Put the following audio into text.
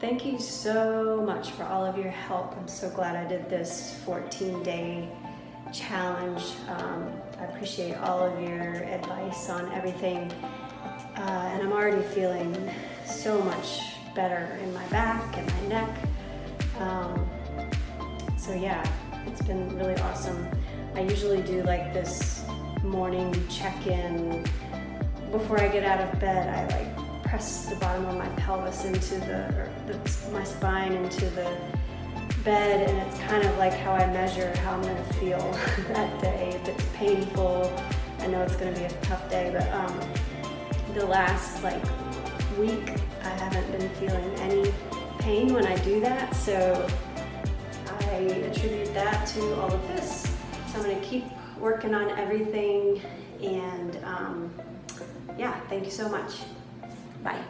Thank you so much for all of your help. I'm so glad I did this 14-day challenge. I appreciate all of your advice on everything. And I'm already feeling so much better in my back and my neck. So yeah, it's been really awesome. I usually do like this morning check-in. Before I get out of bed, I like press the bottom of my pelvis into my spine into the bed, and it's kind of like how I measure how I'm gonna feel that day. If it's painful, I know it's gonna be a tough day, but the last like week, I haven't been feeling any pain when I do that, so I attribute that to all of this. So I'm gonna keep working on everything, and yeah, thank you so much. Bye.